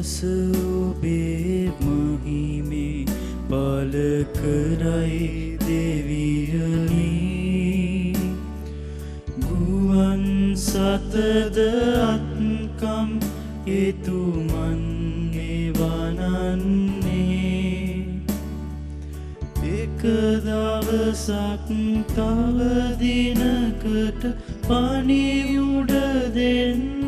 පසුබේ මහිමේ පල කරයි දෙවියනි ගුවන් සතද අත්කම් එතුමන් එවනන්නේ එක දවසක් තව දිනකට පණිවුඩ දෙන්නේ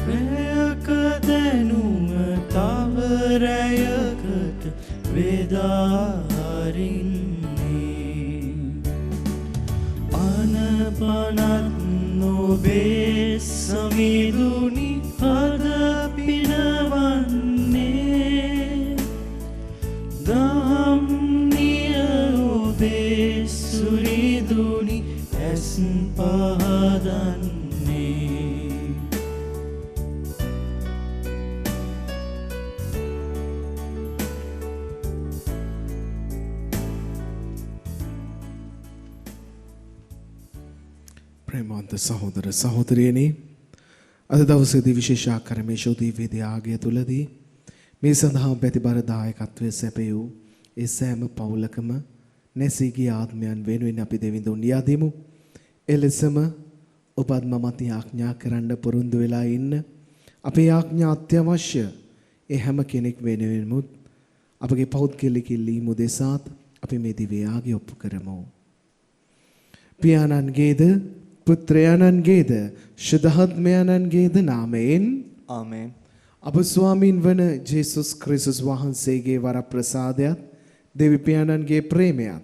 රැයක දැනුම තව රැයකට වෙදාහරින්නේ අනපනත් නොබේ සමිඳුනි හද පිනවන්නේ දම්නිය ඔබේ සුරිදුනි ඇස් පහදන්නේ ප්‍රේමවන්ත සහෝදර සහෝදරියනි අද දවසේදී විශේෂ ආකාරයේ ශෝධී වේදයාගය තුලදී මේ සඳහා ප්‍රතිබර දායකත්වයේ සැපයූ ඒ සෑම පවුලකම නැසී ගිය ආත්මයන් වෙනුවෙන් අපි දෙවිඳුන් යදිමු. එලෙසම ඔබත් මමත් යාඥා කරන්න පුරුදු වෙලා ඉන්න අපේ යාඥා අත්‍යවශ්‍ය ඒ හැම කෙනෙක් වෙනුවෙන්මුත් අපගේ පෞද්ගලික ඉල්ලීම් උදෙසාත් අපි මේ දිව්‍ය යාගය ඔප්පු කරමු. පියාණන්ගේද පුත්‍රයාණන්ගේද ශුද්ධාත්මයාණන්ගේද නාමයෙන් ආමේන්. අප ස්වාමීන් වන ජේසුස් ක්‍රිස්තුස් වහන්සේගේ වරප්‍රසාදයත් දෙවි පියාණන්ගේ ප්‍රේමයත්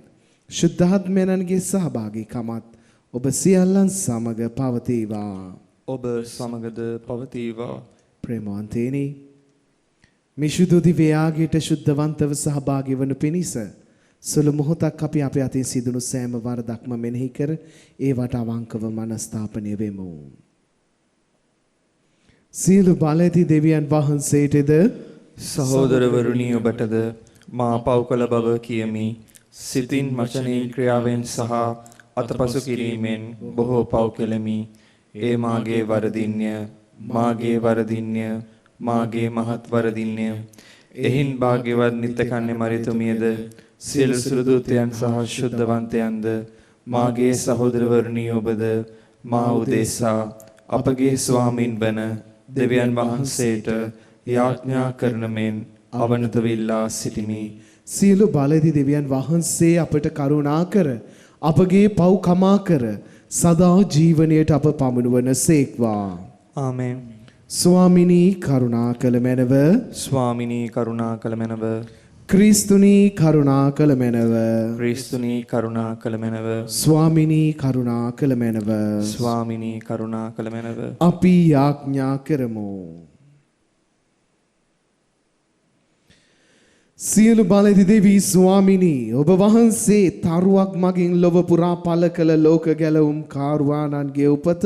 ශුද්ධාත්මයාණන්ගේ සහභාගීකමත් ඔබ සියල්ලන් සමග පවතිවා. ඔබ සමගද පවතිවා. ප්‍රේමවන්තේනි මේ ශුද්ධ දිව්‍ය යාගයට ශුද්ධවන්තව සහභාගී වනු පිණිස සුළු මොහොතක් අපි අපේ අතින් සිදුණු සෑම වරදක්ම මෙනෙහි කර ඒවට අවංකව මනස්ථාපනය වෙමු. සියලු බලඇති දෙවියන් වහන්සේටද සහෝදරවරුනි ඔබටද මා පව් කළ බව කියමි. සිතින් වචනයෙන් ක්‍රියාවෙන් සහ අතපසු කිරීමෙන් බොහෝ පව් කෙලෙමි. ඒ මාගේ වරදින්ය, මාගේ වරදින්ය, මාගේ මහත් වරදින්ය. එහින් භාග්‍යවත් නිත්‍යකන්‍ය මරිතුමියද සියලු සුදුදූතයන් සහ ශුද්ධවන්තයන්ද මාගේ සහෝදරවරුනි ඔබද මා උදෙසා අපගේ ස්වාමින් වන දෙවියන් වහන්සේට යාඥා කරන මෙන් අවනත වෙලා සිටිමි. සියලු බලදි දෙවියන් වහන්සේ අපට කරුණා කර අපගේ පව් කමා කර සදා ජීවනයට අප පමුණුවන සේක්වා. ආමේන්. ස්වාමිනී කරුණා කළ මැනව, ස්වාමිනී කරුණා කළ මැනව, ක්‍රිස්තුනී කරුණා කළ මැනව, ක්‍රිස්තුනී කරුණා කළ මැනව, ස්වාමිනී කරුණා කළ මැනව, ස්වාමිනී කරුණා කළ මැනව. අපි යාඥා කරමු. සියලු බලදි දෙවි ස්වාමිනී ඔබ වහන්සේ තරුවක් මගින් ලොව පුරා පළ කළ ලෝක ගැලවුම් කාරුවාණන්ගේ උපත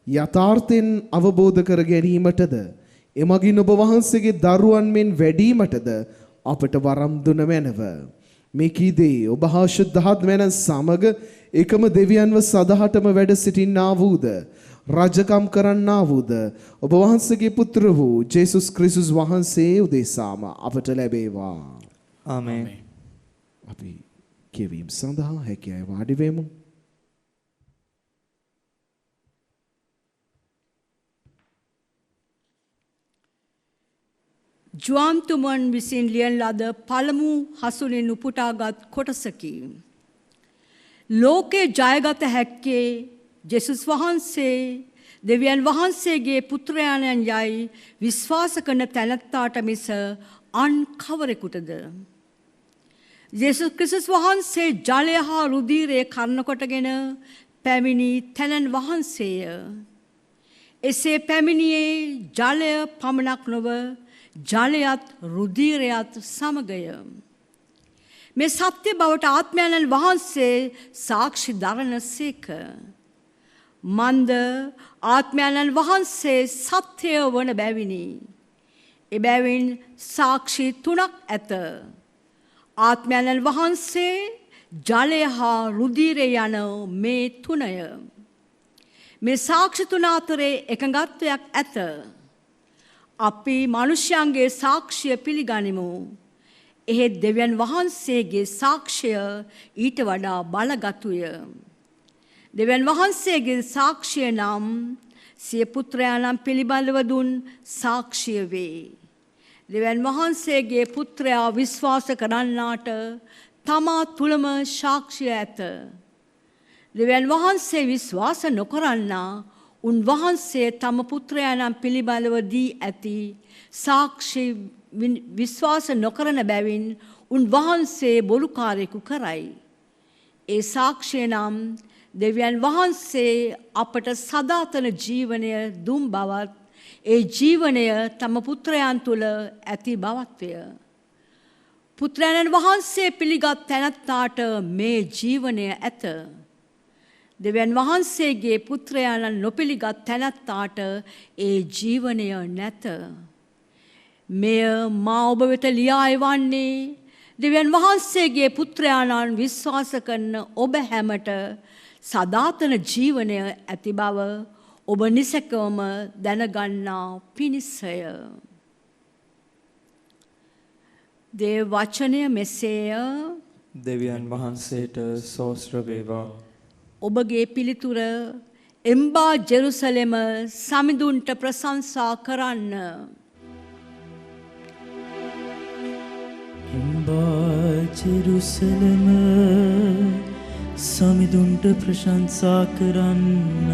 යථාර්ථයෙන් අවබෝධ කර ගැනීමටද එමගින් ඔබ වහන්සේගේ දරුවන් මෙන් වැඩිවීමටද අපට වරම් දුන මැනව. මේ කීදේ ඔබ හා ශුද්ධාත්මයන් සමග එකම දෙවියන්ව සදහටම වැඩ සිටින්නා වූද රජකම් කරන්නා වූද ඔබ වහන්සේගේ පුත්‍ර වූ ජේසුස් ක්‍රිස්තුස් වහන්සේ උදෙසාම අපට ලැබේවා. ආමේන්. අපි කියවීම සඳහා හැකියාව වාඩි වෙමු. ජුවන්තුමන් විසින් ලියන ලද පළමු හසුනින් උපුටාගත් කොටසකි. ලෝකේ ජයගත හැක්කේ ජේසුස් වහන්සේ දෙවියන් වහන්සේගේ පුත්‍රයාණන් යයි විශ්වාස කරන තැනැත්තාට මිස අන් කවරෙකුටද? ජේසුස් ක්‍රිස්තුස් වහන්සේ ජලය හා රුධිරය කර්ණ කොටගෙන පැමිණි තැනැන් වහන්සේය. එසේ පැමිණියේ ජලය පමණක් නොව ජලයත් රුධිරයත් සමගය. මේ සත්‍ය බවට ආත්මයන්න් වහන්සේ සාක්ෂි දරන සේක. මන්ද ආත්මයන්න් වහන්සේ සත්‍යය වන බැවිනි. එබැවින් සාක්ෂි තුනක් ඇත. ආත්මයන්න් වහන්සේ ජලය හා රුධිරය යන මේ තුනය. මේ සාක්ෂි තුන අතරේ එකඟත්වයක් ඇත. අපි මනුෂ්‍යයන්ගේ සාක්ෂිය පිළිගනිමු. එහෙත් දෙවියන් වහන්සේගේ සාක්ෂය ඊට වඩා බලගතුය. දෙවියන් වහන්සේගේ සාක්ෂිය නම් සිය පුත්‍රයාණන් පිළිබඳව දුන් සාක්ෂිය වේ. දෙවියන් වහන්සේගේ පුත්‍රයා විශ්වාස කරන්නාට තමා තුළම සාක්ෂිය ඇත. දෙවියන් වහන්සේ විශ්වාස නොකරන්නා උන්වහන්සේ තම පුත්‍රයාණන් පිළිබඳව දී ඇති සාක්ෂි විශ්වාස නොකරන බැවින් උන්වහන්සේ බොරුකාරයෙකු කරයි. ඒ සාක්ෂිය නම් දෙවියන් වහන්සේ අපට සදාතන ජීවනය දුන් බවත් ඒ ජීවනය තම පුත්‍රයන් තුළ ඇති බවත්වය. පුත්‍රයන් වහන්සේ පිළිගත් තැනැත්තාට මේ ජීවනය ඇත. දෙවියන් වහන්සේගේ පුත්‍රයාණන් නොපිළිගත් තැනැත්තාට ඒ ජීවනය නැත. මෙය මා ඔබ වෙත ලියා එවන්නේ දෙවියන් වහන්සේගේ පුත්‍රයාණන් විශ්වාස කරන ඔබ හැමට සදාතන ජීවනය ඇති බව ඔබ නිසැකවම දැනගන්නා පිණිසය. දේව වචනය මෙසේය. දෙවියන් වහන්සේට සෝස්ත්‍ර වේවා. ඔබගේ පිළිතුර එම්බා ජෙරුසලෙම සමිඳුන්ට ප්‍රශංසා කරන්න. එම්බා ජෙරුසලම සමිඳුන්ට ප්‍රශංසා කරන්න.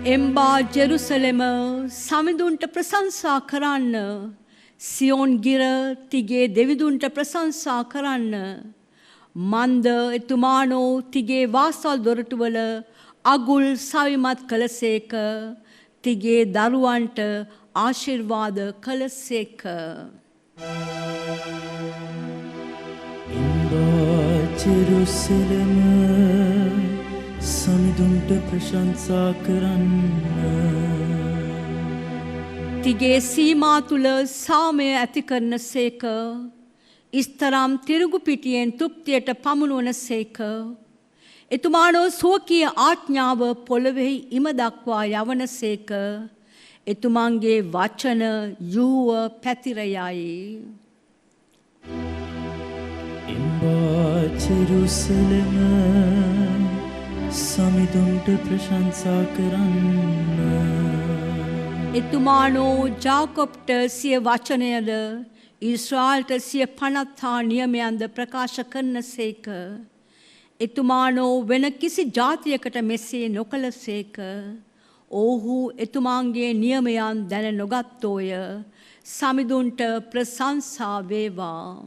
එම්බා ජෙරුසලෙම සමිඳුන්ට ප්‍රශංසා කරන්න. සියොන් ගිර තිගේ දෙවිදුන්ට ප්‍රශංසා කරන්න. මන්ද එතුමානෝ තිගේ වාසල් දොරටුවල අගුල් සවිමත් කළසේක. තිගේ දරුවන්ට ආශිර්වාද කළසේක. එම්බා ජෙරුසලම සමිඳුන්ට ප්‍රශංසා කරන්න. තිගේ සීමා තුළ සාමය ඇති කරන සේක. ඉස්තරම් තිරුගු පිටියෙන් තුප්තියට පමුණුවන සේක. එතුමානෝ සෝකීය ආඥාව පොළොවෙහි ඉම දක්වා යවන සේක. එතුමන්ගේ වචන යුව පැතිරයයි. එම්බා ජෙරුසලම සමිඳුන්ට ප්‍රශංසා කරන්න. එතුමානෝ ජාකොබ්ට සිය වචනයද ඊශ්‍රායල්ට සිය පනත් හා නියමයන්ද ප්‍රකාශ කරන සේක. එතුමානෝ වෙන කිසි ජාතියකට මෙසේ නොකළ සේක. ඔහු එතුමාන්ගේ නියමයන් දැන නොගත්තෝය. සමිඳුන්ට ප්‍රශංසා වේවා.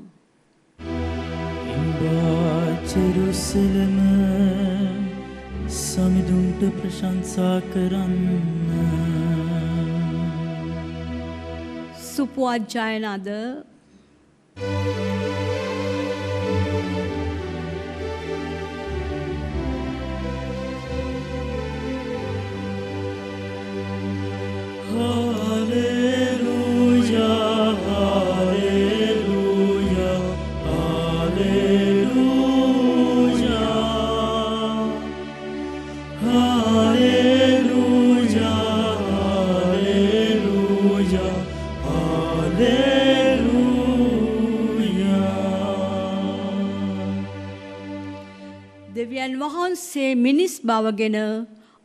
එම්බා ජෙරුසලම සමිඳුන්ට ප්‍රශංසා කරන්න. සුපුවජ්ජායන අද Hallelujah, hallelujah, hallelujah, hallelujah, hallelujah, hallelujah. දෙවියන් වහන්සේ මිනිස් බවගෙන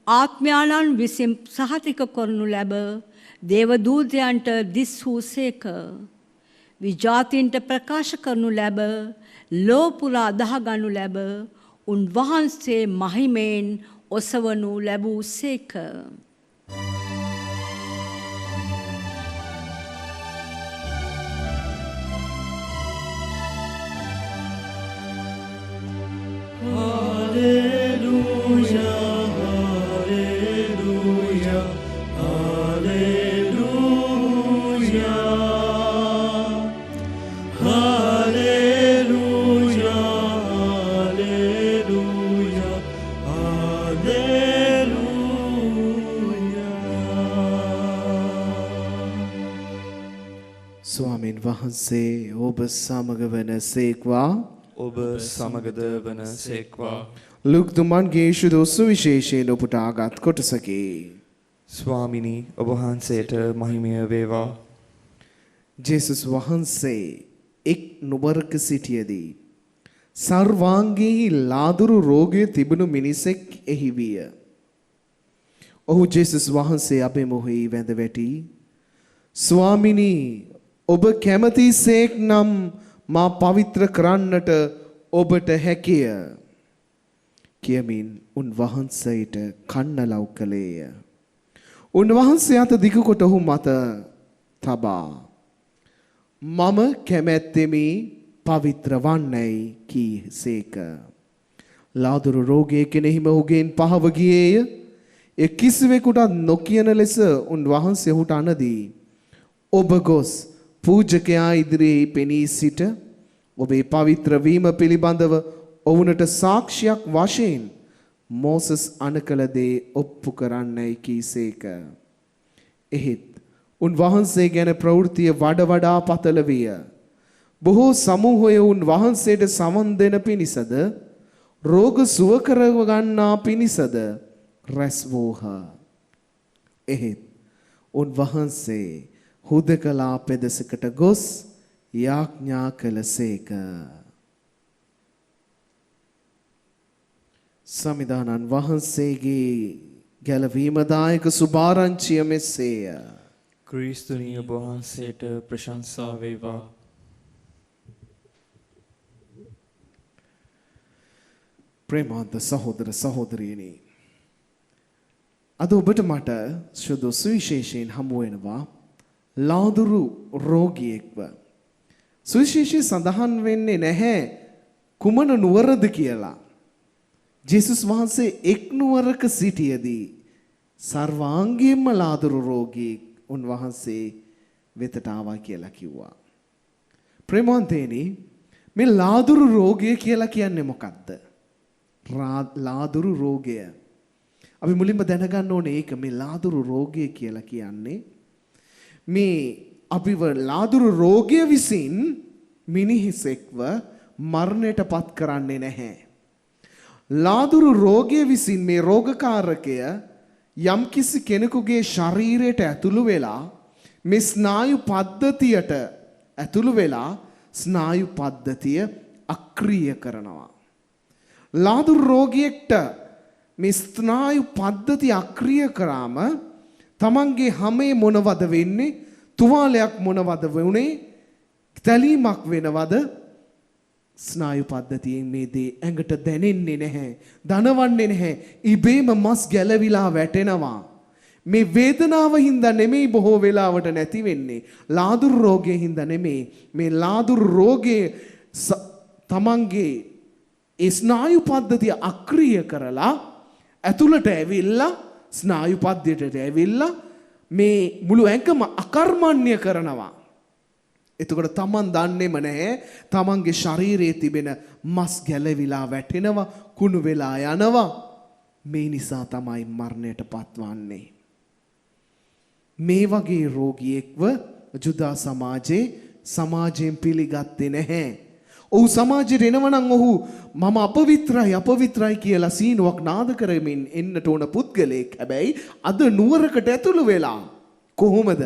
ආත්මයාණන් විසින් සහතික කරනු ලැබ දේවදූතයන්ට දිස් වූ සේක. විජාතින්ට ප්‍රකාශ කරනු ලැබ ලෝපුරා අදහගනු ලැබ උන්වහන්සේ මහිමයෙන් ඔසවනු ලැබූ සේක. Hallelujah, hallelujah, hallelujah, hallelujah, hallelujah, hallelujah. ස්වාමින් වහන්සේ ඔබ සමග වන සේක්වා. ඔබ සමගද වන සේක්වා. ලුක් දුමන්ගේ ශුදු සුවිශේෂයෙන් ඔබට ආගත් කොටසකි. ස්වාමිනී ඔබ වහන්සේට මහිමය වේවා. ජේසුස් වහන්සේ එක් නුවරක සිටියදී සර්වාංගයේ ලාදුරු රෝගය තිබුණු මිනිසෙක් එහි විය. ඔහු ජේසුස් වහන්සේ අභිමුඛයේ වැඳ වැටි, ස්වාමිනී ඔබ කැමතිසේක් නම් මා පවිත්‍ර කරන්නට ඔබට හැකිය කියමින් උන්වහන්සේට කන්නලව් කළේය. උන්වහන්සේ අත දිගු කොට ඔහු මත තබා මම කැමැත්තෙමි පවිත්‍ර වන්නයි කීසේක. ලාදුරු රෝගයේ කෙනෙහිම ඔහුගෙන් පහව ගියේය. ඒ කිසිවෙකුටත් නොකියන ලෙස උන්වහන්සේ ඔහුට අනදී ඔබ ගොස් පූජකයා ඉදිරියේ පෙනී සිට ඔබේ පවිත්‍ර වීම පිළිබඳව ඔවුන්ට සාක්ෂියක් වශයෙන් මෝසස් අනකල දේ ඔප්පු කරන්නයි කීසේක. එහෙත් උන්වහන්සේ ගැන ප්‍රවෘත්තිය වඩ වඩා පතල විය. බොහෝ සමූහය උන්වහන්සේට සමන් දෙන පිණිසද රෝග සුව කරව ගන්නා පිණිසද රැස් වූහ. එහෙත් උන්වහන්සේ හුදකලා පෙදෙසකට ගොස් යාඥා කළසේක. සමිදානන් වහන්සේගේ ගැලවීමදායක සුභාරංචිය මෙසේය. ක්‍රිස්තුනී ඔබ වහන්සේට ප්‍රශංසා වේවා. ප්‍රේමාන්ත සහෝදර සහෝදරියනි, අද ඔබට මට සුදු සුවිශේෂයෙන් හමු වෙනවා ලාදුරු රෝගියෙක්ව. සුවිශේෂී සඳහන් වෙන්නේ නැහැ කුමන නුවරද කියලා. ජේසුස් වහන්සේ එක් නුවරක සිටියදී සර්වාංගයෙන්ම ලාදුරු රෝගියෙක් උන්වහන්සේ වෙතට ආවා කියලා කිව්වා. ප්‍රේමාන්තේනි, මේ ලාදුරු රෝගය කියලා කියන්නේ මොකක්ද? ලාදුරු රෝගය. අපි මුලින්ම දැනගන්න ඕනේ ඒක. මේ ලාදුරු රෝගය කියලා කියන්නේ මේ අපිව ලාදුරු රෝගය විසින් මිනිහෙක්ව මරණයට පත් කරන්නේ නැහැ. ලාදුරු රෝගය විසින් මේ රෝගකාරකය යම්කිසි කෙනෙකුගේ ශරීරයට ඇතුළු වෙලා මේ ස්නායු පද්ධතියට ඇතුළු වෙලා ස්නායු පද්ධතිය අක්‍රිය කරනවා. ලාදුරු රෝගියෙක්ට මේ ස්නායු පද්ධතිය අක්‍රිය කරාම තමන්ගේ හැමේ මොනවද වෙන්නේ? තුවාලයක් මොනවද වුනේ? තැලීමක් වෙනවද? ස්නායු පද්ධතියෙන් මේ දේ ඇඟට දැනෙන්නේ නැහැ, දනවන්නේ නැහැ. ඉබේම මස් ගැලවිලා වැටෙනවා. මේ වේදනාව හින්දා නෙමෙයි බොහෝ වෙලාවට නැති වෙන්නේ. ලාදුරු රෝගයේ හින්දා නෙමෙයි. මේ ලාදුරු රෝගයේ තමන්ගේ ඒ ස්නායු පද්ධතිය අක්‍රිය කරලා ඇතුළට ඇවිල්ලා ස්නායු පද්ධතියට ඇවිල්ලා මේ මුළු ඇඟම අකර්මණ්‍ය කරනවා. එතකොට තමන් දන්නේම නැහැ තමන්ගේ ශරීරයේ තිබෙන මස් ගැලවිලා වැටෙනවා, කුණු වෙලා යනවා. මේ නිසා තමයි මරණයට පත්වන්නේ. මේ වගේ රෝගියෙක්ව ජුදා සමාජයෙන් පිළිගත්තේ නැහැ. ඔහු සමාජයට එනවනම් ඔහු මම අපවිත්‍රයි කියලා සීනුවක් නාද කරමින් එන්නට ඕන පුද්ගලයෙක්. හැබැයි අද නුවරකට ඇතුළු වෙලා කොහොමද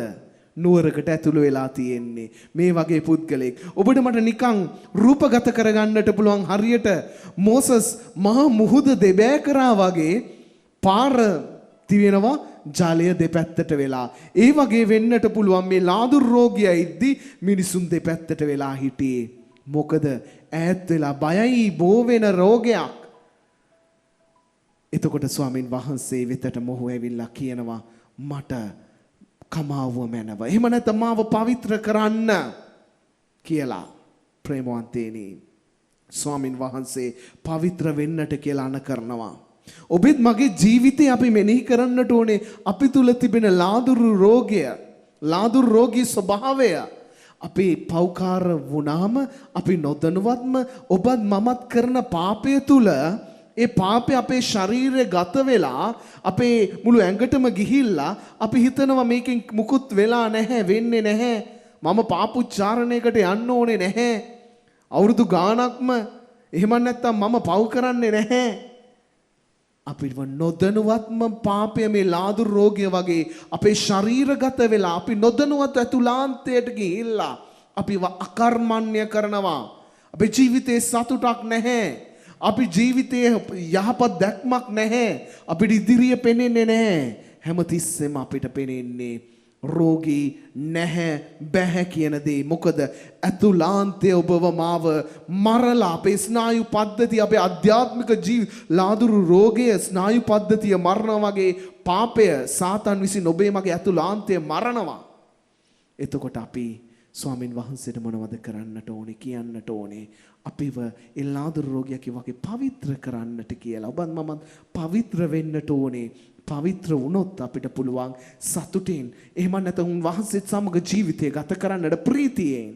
නුවරකට ඇතුළු වෙලා තියෙන්නේ මේ වගේ පුද්ගලයෙක්? ඔබට මට නිකන් රූපගත කරගන්නට පුළුවන් හරියට මෝසස් මහා මුහුද දෙබෑ කරා වගේ පාර තියෙනවා ජලය දෙපැත්තට වෙලා. ඒ වගේ වෙන්නට පුළුවන් මේ ලාදුරු රෝගියා ඉද්දි මිනිසුන් දෙපැත්තට වෙලා හිටියේ. මොකද ඈත් වෙලා බයයි බෝ වෙන රෝගයක්. එතකොට ස්වාමින් වහන්සේ වෙතට මොහු ඇවිල්ලා කියනවා මට කමාව මැනව. එහෙම නැත්නම් මාව පවිත්‍ර කරන්න කියලා. ප්‍රේමවන්තේනි, ස්වාමින් වහන්සේ පවිත්‍ර වෙන්නට කියලා අණ කරනවා. ඔබෙත් මගේ ජීවිතේ අපි මෙනෙහි කරන්නට ඕනේ අපි තුල තිබෙන ලාදුරු රෝගය, ලාදුරු රෝගී ස්වභාවය. අපි පෞකාර වුණාම අපි නොදැනුවත්ම ඔබත් මමත් කරන පාපය තුල ඒ පාපය අපේ ශරීරේ ගත වෙලා අපේ මුළු ඇඟටම ගිහිල්ලා අපි හිතනවා මේකෙන් මුකුත් වෙලා නැහැ, වෙන්නේ නැහැ, මම පාපුච්චාරණයකට යන්න ඕනේ නැහැ, අවුරුදු ගාණක්ම එහෙම නැත්තම් මම පව් කරන්නේ නැහැ. අපිව නොදැනුවත්ම පාපය මේ ලාදුරු රෝගය වගේ අපේ ශරීරගත වෙලා අපි නොදැනුවත් ඇතුළාන්තයට ගිහිල්ලා අපිව අකර්මණ්‍ය කරනවා. අපේ ජීවිතේ සතුටක් නැහැ. අපි ජීවිතයේ යහපත් දැක්මක් නැහැ. අපිට ඉදිරිය පෙනෙන්නේ නැහැ. හැමතිස්සෙම අපිට පෙනෙන්නේ රෝගී නැහැ බැහැ කියන දේ. මොකද ඇතුළාන්තයේ ඔබව මාව මරලා අපේ ස්නායු පද්ධතිය අපේ ආධ්‍යාත්මික ලාදුරු රෝගය ස්නායු පද්ධතිය මරනවා වගේ පාපය සාතන් විසින් ඔබේ මගේ ඇතුළාන්තය මරනවා. එතකොට අපි ස්වාමින් වහන්සේට මොනවද කරන්නට ඕනේ කියන්නට ඕනේ? අපිව ඒ ලාදුරු රෝගියා වගේ පවිත්‍ර කරන්නට කියලා. ඔබත් මමත් පවිත්‍ර වෙන්නට ඕනේ. පවිත්‍ර වුණොත් අපිට පුළුවන් සතුටින් එහෙම නැත්නම් උන්වහන්සේත් සමග ජීවිතය ගත කරන්නට ප්‍රීතියෙන්.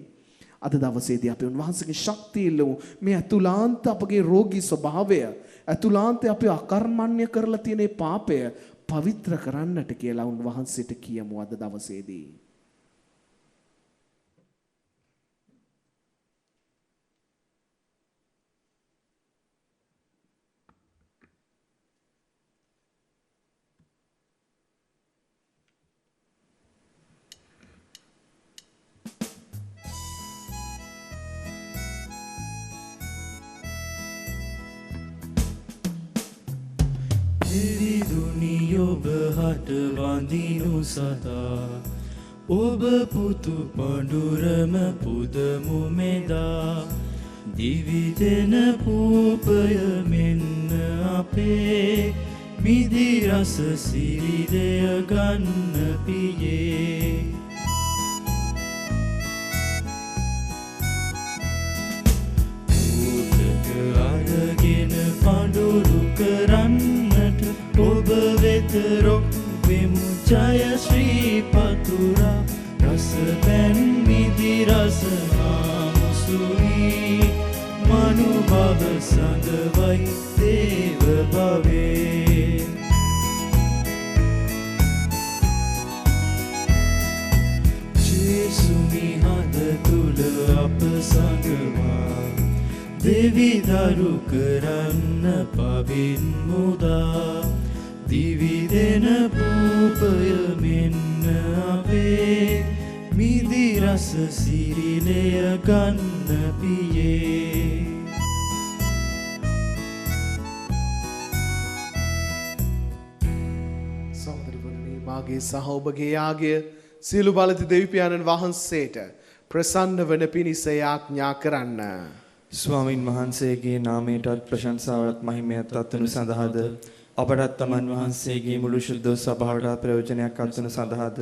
අද දවසේදී අපි උන්වහන්සේගේ ශක්තිය ඉල්ලමු. මේ අතුලාන්ත අපගේ රෝගී ස්වභාවය, අතුලාන්තේ අපි අකර්මණ්‍ය කරලා තියෙන පාපය පවිත්‍ර කරන්නට කියලා උන්වහන්සේට කියමු අද දවසේදී. ඔබ හට වඳිනු සතා ඔබ පුතු පඬුරම පුදමු මෙදා දිවිදෙන පූපය මෙන්න අපේ මිදි රස සිරිදය ගන්න පියේ පුතක අරගෙන පඬුරු කරන්නට ඔබ වෙත රොක් වෙමු ජය ශ්‍රී පතුරා රස පැන් මිදි රස ආමුසුයි මනුභව සඳවයි දේව භවේ ජේසුනි හද තුල අප සඟවා දෙවි දරු කරන්න පවින් මුදා දිවිදෙන පූපය මෙන්න අපේ මිදි රස සිරිලය ගන්න පියේ සහෝදරවරුනි මාගේ සහ ඔබගේ යාගය සියලු බලති දෙවිපියාණන් වහන්සේට ප්‍රසන්න වන පිණිස යාඥා කරන්න. ස්වාමින් වහන්සේගේ නාමයටත් ප්‍රශංසාවත් මහිමයත් අත්වනු සඳහාද අපටත් තමන් වහන්සේගේ මුළු ශුද්ධ සභාවට ප්‍රයෝජනයක් අත්වනු සඳහාද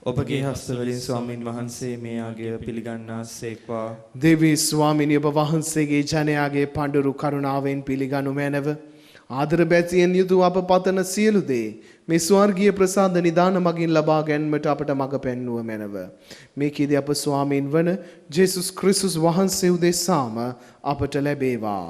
ඔබගේ හස්තවලින් ස්වාමින් වහන්සේ මේ ආගය පිළිගන්නාසේක්වා. දෙවි ස්වාමිනී ඔබ වහන්සේගේ ජනයාගේ පඬුරු කරුණාවෙන් පිළිගනු මැනව. ආදර බැතියෙන් යුතු අප පතන සියලු දේ මේ ස්වර්ගීය ප්‍රසාද නිදාන මගින් ලබා ගැනීමට අපට මඟ පෙන්වුව මැනව. මේකෙදී අප ස්වාමීන් වන ජේසුස් ක්‍රිස්තුස් වහන්සේ උදෙසාම අපට ලැබේවා.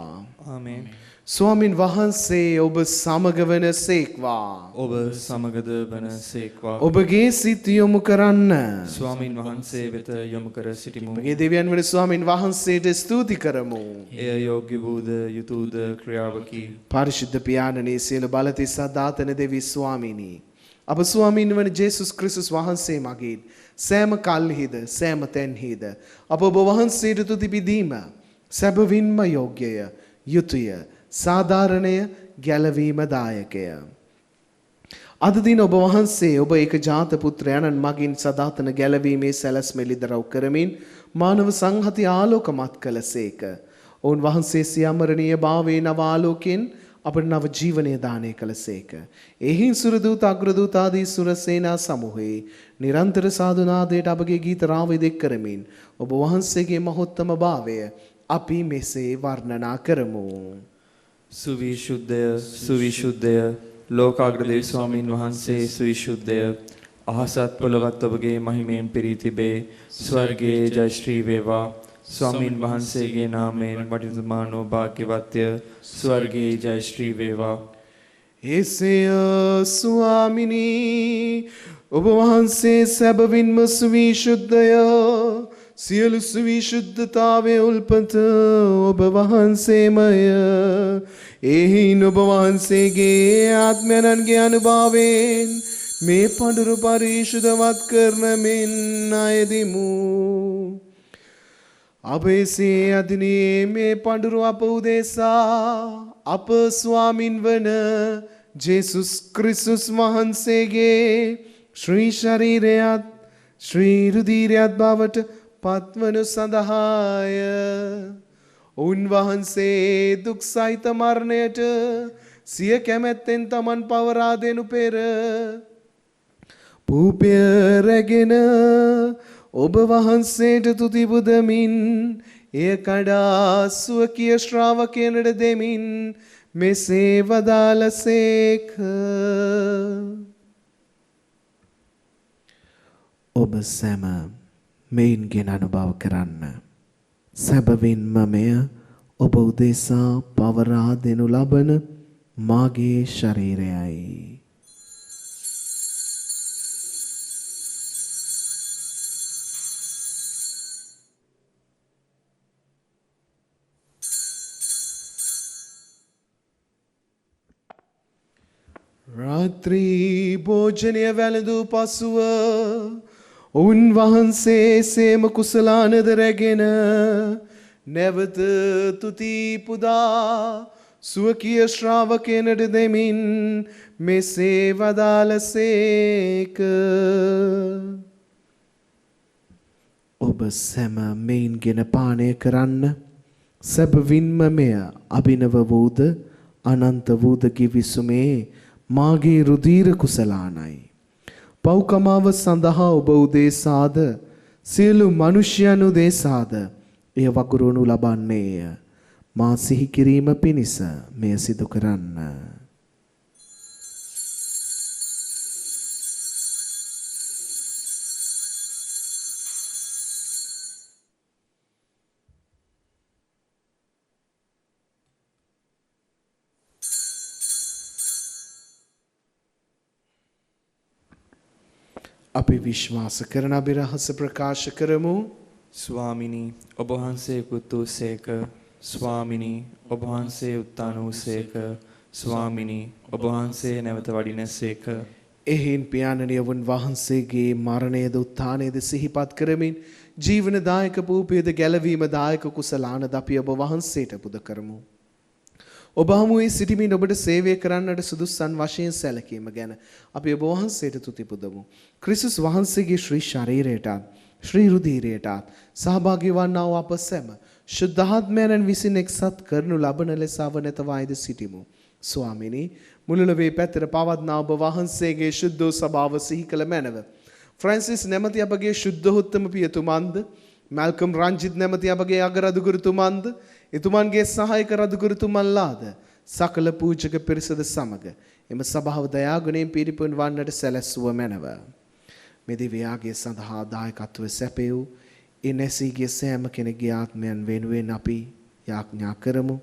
ආමේන්. ස්වාමින් වහන්සේ ඔබ සමග වන සේක්වා. ඔබ සමගද වන සේක්වා. ඔබගේ සිත යොමු කරන්න. ස්වාමින් වහන්සේ වෙත යොමු කර සිටිමු. ඔබගේ දෙවියන් වන ස්වාමින් වහන්සේට ස්තුති කරමු. එය යෝග්‍ය වූද යුතුයද ක්‍රියාවකි. පරිශුද්ධ පියාණනේ සියලු බලති සදාතන දෙවි ස්වාමිනී. අප ස්වාමීන් වන ජේසුස් ක්‍රිස්තුස් වහන්සේ මගින් සෑම කල්හිද සෑම තැන්හිද අප ඔබ වහන්සේට තුති පිදීම සැබවින්ම යෝග්‍යය, යුතුය, සාධාරණය, ගැලවීම දායකය. අද දින ඔබ වහන්සේ ඔබ ඒක ජාත පුත්‍රයන්න් මගින් සදාතන ගැලවීමේ සැලැස්ම ලිදරව් කරමින් මානව සංහති ආලෝකමත් කළසේක. ඔවුන් වහන්සේ සියම්මරණීය භාවයේ නව ආලෝකයෙන් අපට නව ජීවනය දානය කළසේක. එහින් සුරදූත අග්‍රදූත ආදී සුර සේනා සමූහයේ නිරන්තර සාදුනාදයට අපගේ ගීත රාවය කරමින් ඔබ වහන්සේගේ මහෝත්තම භාවය අපි මෙසේ වර්ණනා කරමු. සුවිශුද්ධය සුවිශුද්ධය ලෝකාග්‍රදේව ස්වාමින් වහන්සේ සුවිශුද්ධය අහසත් පොළවත් ඔබගේ මහිමයෙන් පිරී තිබේ. ස්වර්ගයේ ජය ශ්‍රී වේවා. ස්වාමින් වහන්සේගේ නාමයෙන් වටිතුමානෝ භාග්‍යවත්ය. ස්වර්ගයේ ජය ශ්‍රී වේවා. එසේය ස්වාමිනී ඔබ වහන්සේ සැබවින්ම සුවිශුද්ධය සියලු සවිශුද්ධතාවයේ උල්පත ඔබ වහන්සේමය. එහින් ඔබ වහන්සේගේ ආත්මයන්ගේ අනුභවයෙන් මේ පඬුරු පරිශුද්ධවත් කරන මෙන් අයදිමු. අපේසේ අදිනේ මේ පඬුරු අප උදෙසා අප ස්වාමින් වන ජේසුස් ක්‍රිස්තුස් වහන්සේගේ ශ්‍රී ශරීරයත් ශ්‍රී රුධිරයත් බවට පත්වනු සඳහාය. උන්වහන්සේ දුක් සහිත මරණයට සිය කැමැත්තෙන් තමන් පවරා දෙනු පෙර පූපය රැගෙන ඔබ වහන්සේට තුති පුදමින් එය කඩා ස්වකීය ශ්‍රාවකයන්ට දෙමින් මෙසේ වදාළසේක. ඔබ සැම මෙයින්ගෙන අනුභව කරන්න. සැබවින්ම මෙය ඔබ උදෙසා පවරා දෙනු ලබන මාගේ ශරීරයයි. රාත්‍රී භෝජනය වැළඳූ පසුව උන්වහන්සේ සේම කුසලානද රැගෙන නැවත තුති පුදා ස්වකීය ශ්‍රාවකයන්ට දෙමින් මෙසේ වදාළසේක. ඔබ සැම මෙයින්ගෙන පානය කරන්න. සැබවින්ම මෙය අභිනව වූද අනන්ත වූද කිවිසුමේ මාගේ රුධීර කුසලානයි. පව්කමාව සඳහා ඔබ උදෙසාද සියලු මනුෂ්‍යයන් උදෙසාද එය වගුරුවනු ලබන්නේය. මා සිහි කිරීම පිණිස මෙය සිදු කරන්න. අපි විශ්වාස කරන අභිරහස ප්‍රකාශ කරමු. ස්වාමිනී ඔබ වහන්සේ කුතුසේක. ස්වාමිනී ඔබ වහන්සේ උත්තාන වූසේක. ස්වාමිනී ඔබ වහන්සේ නැවත වඩිනසේක. එහින් පියාණනිය වහන්සේගේ මරණයද උත්ථානයද සිහිපත් කරමින් ජීවනදායක පූපයද ගැලවීම දායක කුසලානද අපි ඔබ වහන්සේට පුද කරමු. ඔබ හමුවේ සිටිමින් ඔබට සේවය කරන්නට සුදුස්සන් වශයෙන් සැලකීම ගැන අපි ඔබ වහන්සේට තුති පුදමු. ක්‍රිස්තුස් වහන්සේගේ ශ්‍රී ශරීරයටත් ශ්‍රී රුධිරයටත් සහභාගී වන්නා වූ අප සැම ශුද්ධාත්මයන් විසින් එක්සත් කරනු ලබන ලෙස අවනතවයිද සිටිමු. ස්වාමිනී මුළුලවේ පැතර පවත්නා ඔබ වහන්සේගේ ශුද්ධ ස්වභාව සිහි කළ මැනව. ෆ්‍රැන්සිස් නැමැති අපගේ ශුද්ධෝත්තම පියතුමන්ද මැල්කම් රංජිත් නැමැති අපගේ අගරදුගුරුතුමන්ද එතුමන්ගේ සහායක රදුගුරුතුමන්ලාද සකල පූජක පිරිසද සමග එම සභාව දයාගුණයෙන් පිරිපුන් වන්නට සැලැස්සුව මැනව. මේ දිව්‍යාගය සඳහා දායකත්ව සැපයූ ඒ නැසීගේ සෑම කෙනෙක්ගේ ආත්මයන් වෙනුවෙන් අපි යාඥා කරමු.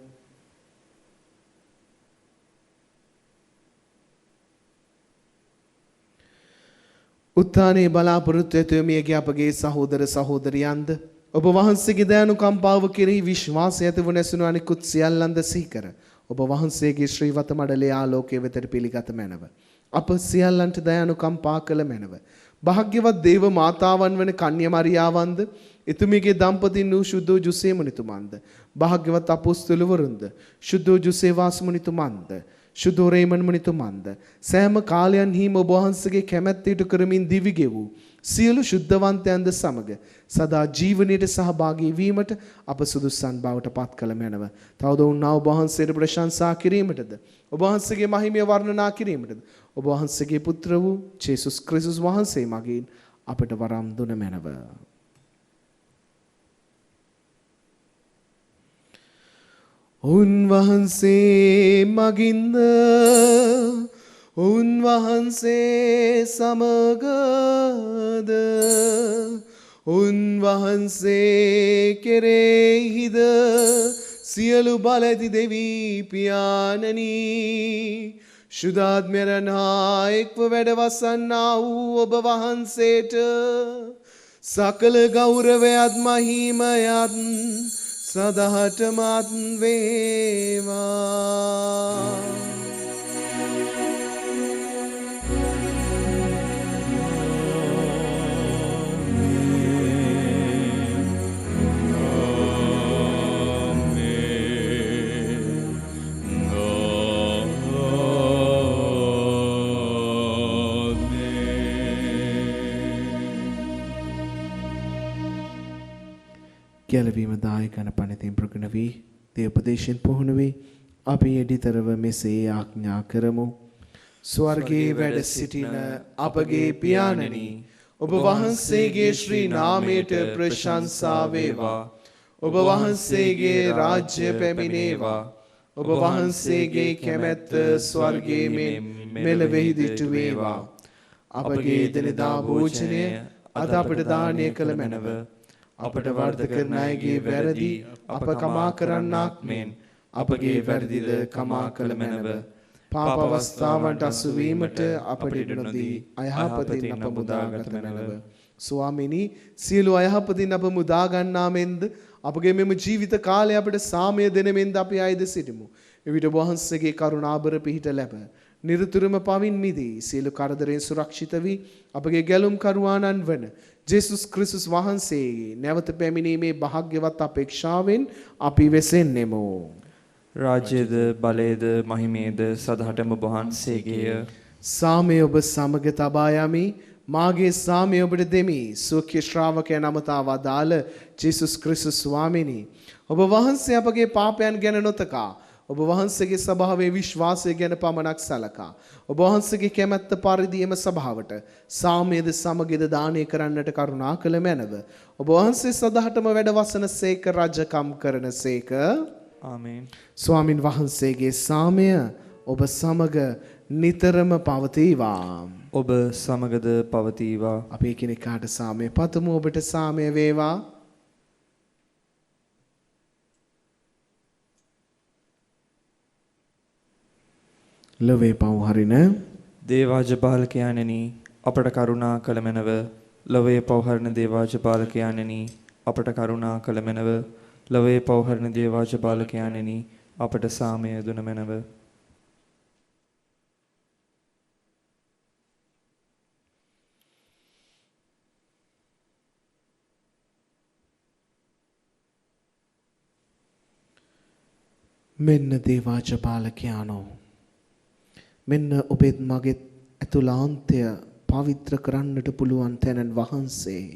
උත්ථානයේ බලාපොරොත්තු ඇතුව මියගේ අපගේ සහෝදර සහෝදරියන්ද ඔබ වහන්සේගේ දයානුකම්පාව කෙරෙහි විශ්වාසය ඇතිව නැසුණු අනිකුත් සියල්ලන්ද සිහි කර ඔබ වහන්සේගේ ශ්‍රීවත මඩලේ ආලෝකයේ වෙතට පිළිගත මැනව. අප සියල්ලන්ට දයානුකම්පා කළ මැනව. භාග්‍යවත් දේව මාතාවන් වන කන්‍ය මරියාවන්ද එතුමියගේ දම්පතින් වූ ශුද්ධ ජුසේ මුනිතුමන්ද භාග්‍යවත් අපොස්තලවරුන්ද ශුද්ධ ජුසේ වාස් මුනිතුමන්ද ශුද්ධ රේමන් මුනිතුමන්ද සෑම කාලයන්හිම ඔබ වහන්සේගේ කැමැත්ත ඉටු කරමින් දිවි ගෙවූ සියලු ශුද්ධවන්තයන්ද සමග සදා ජීවනයේ සහභාගී වීමට අප සුදුසන් බවට පත් කළ මැනව. තවද උන්නා ඔබ වහන්සේට ප්‍රශංසා කිරීමටද ඔබ වහන්සේගේ මහිමය වර්ණනා කිරීමටද ඔබ වහන්සේගේ පුත්‍ර වූ ජේසුස් ක්‍රිස්තුස් වහන්සේ මගින් අපට වරම් දුන මැනව. උන්වහන්සේ මගින්ද උන්වහන්සේ සමගද උන්වහන්සේ කෙරෙහිද සියලු බලඇති දෙවී පියාණනි ශුද්ධාත්මයන් හා එක්ව වැඩවසන්නා වූ ඔබ වහන්සේට සකල ගෞරවයත් මහිමයත් සදහටමත් වේවා. ගැලවීම දායකන පනතින් ප්‍රගුණ වී දේවපදේශයෙන් පුහුණු වී අපි එඩිතරව මෙසේ ආඥා කරමු. ස්වර්ගයේ වැඩ සිටින අපගේ පියාණනි, ඔබ වහන්සේගේ ශ්‍රී නාමයට ප්‍රශංසා වේවා. ඔබ වහන්සේගේ රාජ්‍ය පැමිණේවා. ඔබ වහන්සේගේ කැමැත්ත ස්වර්ගයේ මෙලොවෙහි දිට්ඨු වේවා. අපගේ එදිනෙදා භෝජනය අද අපට දානය කළ මැනව. අපට වර්ධ කරන අයගේ වැරදි අප කමා කරන්නාක් මෙන් අපගේ වැරදිද කමා කළ මැනව. පාප අවස්ථාවන්ට අසු වීමට අපට ඉඩ නොදී අයහපතින් අප මුදාගත මැනව. ස්වාමිනී, සියලු අයහපතින් අප මුදා ගන්නා මෙන්ද අපගේ මෙම ජීවිත කාලය අපට සාමය දෙන මෙන්ද අපි අයද සිටිමු. එවිට වහන්සේගේ කරුණාබර පිහිට ලැබ නිරතුරුම පවින් මිදී සියලු කරදරෙන් සුරක්ෂිත වී අපගේ ගැලුම් කරුවාණන් වන ජේසුස් ක්‍රිස්තුස් වහන්සේගේ නැවත පැමිණීමේ භාග්‍යවත් අපේක්ෂාවෙන් අපි වෙසෙන්නෙමු. රාජ්‍යද බලයද මහිමේද සදහටම ඔබ වහන්සේගේය. සාමය ඔබ සමග තබා යමි. මාගේ සාමය ඔබට දෙමි. සුඛ්‍ය ශ්‍රාවකයන් අමතා වදාළ ජේසුස් ක්‍රිස්තුස් ස්වාමීනි, ඔබ වහන්සේ අපගේ පාපයන් ගැන නොතකා ඔබ වහන්සේගේ ස්වභාවයේ විශ්වාසය ගැන පමණක් සලකා ඔබ වහන්සේගේ කැමැත්ත පරිදි එම සභාවට සාමයේද සමගියද දානය කරන්නට කරුණා කළ මැනව. ඔබ වහන්සේ සදාටම වැඩ වසන සේක, රජකම් කරන සේක. ආමේන්. ස්වාමින් වහන්සේගේ සාමය ඔබ සමග නිතරම පවතිවා. ඔබ සමගද පවතිවා. අපි එකිනෙකාට සාමය පතමු. ඔබට සාමය වේවා. ලොවේ පව් හරින දේවාජපාලකයාණෙනි, අපට කරුණා කළ මැනව. ලොවේ පව් හරින දේවාජපාලකයාණෙනි, අපට කරුණා කළ මැනව. ලොවේ පව් හරින දේවාජපාලකයාණෙනි, අපට සාමය දුන මැනව. මෙන්න දේවාජපාලකයාණෝ, මෙන්න ඔබෙත් මගෙත් ඇතුළාන්තය පවිත්‍ර කරන්නට පුළුවන් තැනන් වහන්සේ.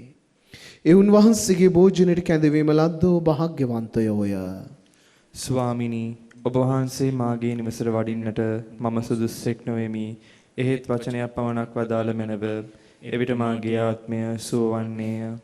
ඒ උන්වහන්සේගේ භෝජනයට කැඳවීම ලද්දෝ භාග්‍යවන්තයෝය. ස්වාමිනී, ඔබ වහන්සේ මාගේ නිවසට වඩින්නට මම සුදුස්සෙක් නොවෙමි. එහෙත් වචනයක් පමණක් වදාළ මැනව. එවිට මාගේ ආත්මය සුවවන්නේය.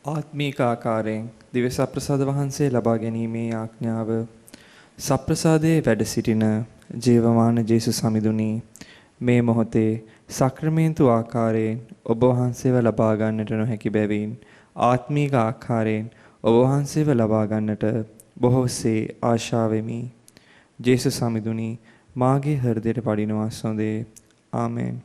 ආත්මීක ආකාරයෙන් දිව්‍ය සප්‍රසාද වහන්සේ ලබා ගැනීමේ ආඥාව. සප්‍රසාදයේ වැඩ සිටින ජීවමාන ජේසුස් සමිඳුනි, මේ මොහොතේ සක්‍රමේන්තු ආකාරයෙන් ඔබ වහන්සේව ලබා ගන්නට නොහැකි බැවින් ආත්මීක ආකාරයෙන් ඔබ වහන්සේව ලබා ගන්නට බොහෝසේ ආශාවෙමි. ජේසුස් සමිඳුනි, මාගේ හෘදයට පඩිනවා සොඳේ. ආමේන්.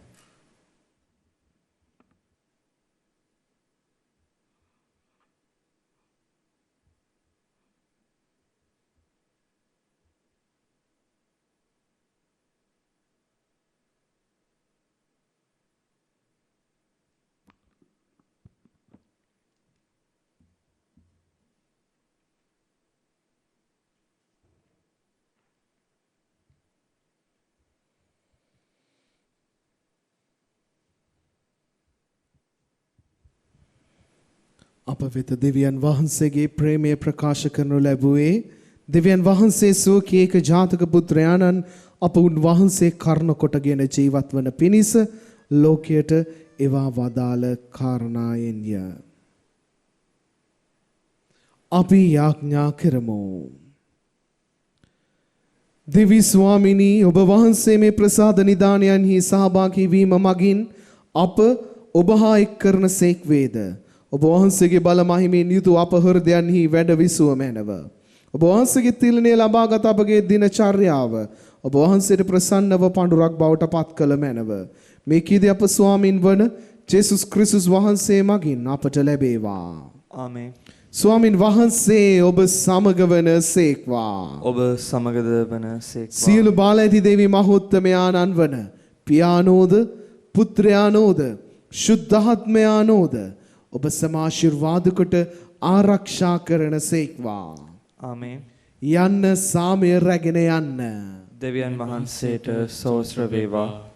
අප වෙත දෙවියන් වහන්සේගේ ප්‍රේමය ප්‍රකාශ කරනු ලැබුවේ දෙවියන් වහන්සේ සෝකීක ජාතක පුත්‍රයාණන් අප උන්වහන්සේ කර්ණ කොටගෙන ජීවත් වන පිණිස ලෝකයට එවා වදාළ කාරණායෙන්ය. අපි යාඥා කරමු. දෙවි ස්වාමිනී ඔබ වහන්සේ මේ ප්‍රසාද නිදානයන්හි සහභාගී වීම මගින් අප ඔබ හා එක් කරන සේක් වේද. ඔබ වහන්සේගේ බල මහිමෙන් යුතු අප හෘදයන්හි වැඩ විසුව මැනව. ඔබ වහන්සේගේ තිලණය ලබාගත් අපගේ දිනචර්යාව ඔබ වහන්සේට ප්‍රසන්නව පඬුරක් බවට පත් කළ මැනව. මේ කීදී අප ස්වාමින් වන ජේසුස් ක්‍රිස්තුස් වහන්සේ මගින් අපට ලැබේවා. ආමේන්. ස්වාමින් වහන්සේ ඔබ සමග වන සේක්වා. ඔබ සමගද වන සේක්වා. සියලු බාල ඇති දෙවි මහෝත්තමයාණන් වන පියානෝද පුත්‍රයානෝද ශුද්ධාත්මයානෝද ඔබ සමාශිර්වාද කොට ආරක්ෂා කරන සේක්වා. ආමේන්. යන්න සාමය රැගෙන යන්න. දෙවියන් වහන්සේට සෝස්ත්‍ර වේවා.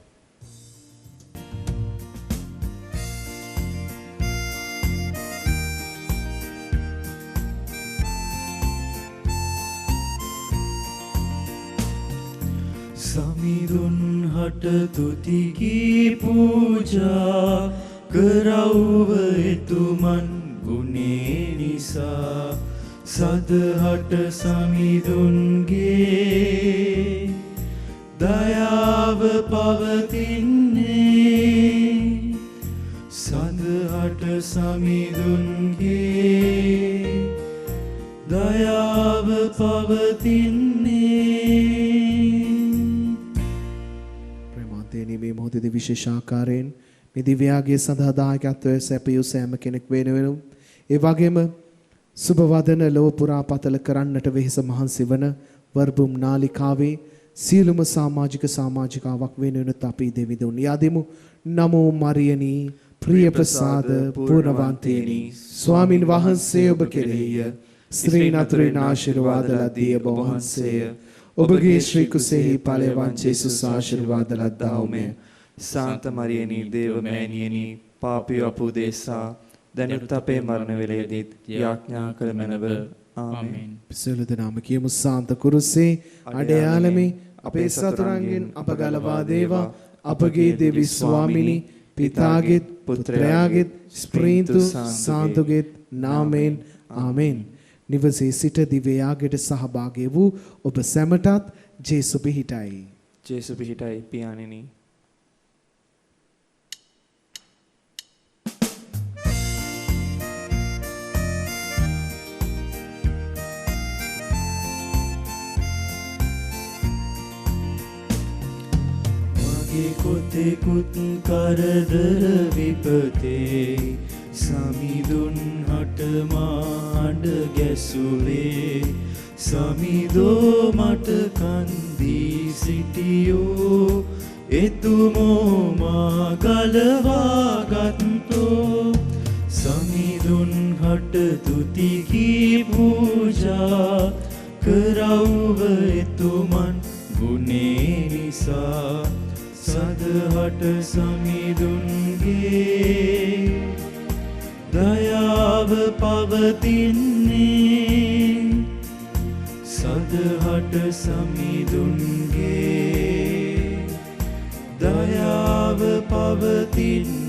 සමිඳුන් හට තුති කී පූජා කරවුව එතුමන් ගුණේ නිසා සදහට සමිඳුන්ගේ දයාව පවතින්නේ සදහට සමිඳුන්ගේ දයාව පවතින්නේ. මේ මොහොතේදී විශේෂ ආකාරයෙන් මේ දිව්‍යාගයේ සඳහා දායකත්වයේ සැපයූ සෑම කෙනෙක් වෙනුවෙන් ඒ වගේම සුබ වදන ලොව පුරා පතල කරන්නට වෙහෙස මහන්සි වන වර්බුම් නාලිකාවේ සියලුම සමාජිකාවක් වෙනුවෙන් අපි දෙවිඳුන් යදිමු. නමෝ මරියනී ප්‍රිය ප්‍රසාද පූර්ණවන්තේනි ස්වාමින් වහන්සේ ඔබ කෙරෙහිය. ස්ත්‍රීන් අතුරින් ආශිර්වාද ලදී ඔබ වහන්සේය. ඔබගේ ශ්‍රී කුසෙහි ඵලයන් ජේසුස් ආශිර්වාද ලද්දාවුමය. සාන්ත මරියනී දේව මෑණියනි පාපී අපුදේසා දැනුත් අපේ මරණ වේලේදීත් යාඥා කළ මැනව. ආමේන්. සියලු දෙනාම කියමු සාන්ත කුරුසේ අඩයාලමේ අපේ සතුරන්ගෙන් අප ගලවා දේවා. අපගේ දෙවි ස්වාමිනී පිතාගෙත් පුත්‍රයාගෙත් ස්ප්‍රීන්තු සාන්තුගෙත් නාමයෙන් ආමේන්. නිවසේ සිට දිව්‍යයාගයට සහභාගී වූ ඔබ සැමටත් ජේසු පිහිටයි. ජේසු පිහිටයි පියාණෙනි. මගේ කොතෙකුත් කරදර විපතේ සමිඳුන් හට මාඩ ගැසුවේ සමිඳෝ මට කන්දී සිටියෝ එතුමෝ මා ගලවා ගත්තෝ සමිඳුන් හට තුති කී පූජා කරවුව එතුමන් ගුණේ නිසා සදහට සමිඳුන්ගේ දයාව පවතින්නේ සදහට සමිඳුන්ගේ දයාව පවතින්නේ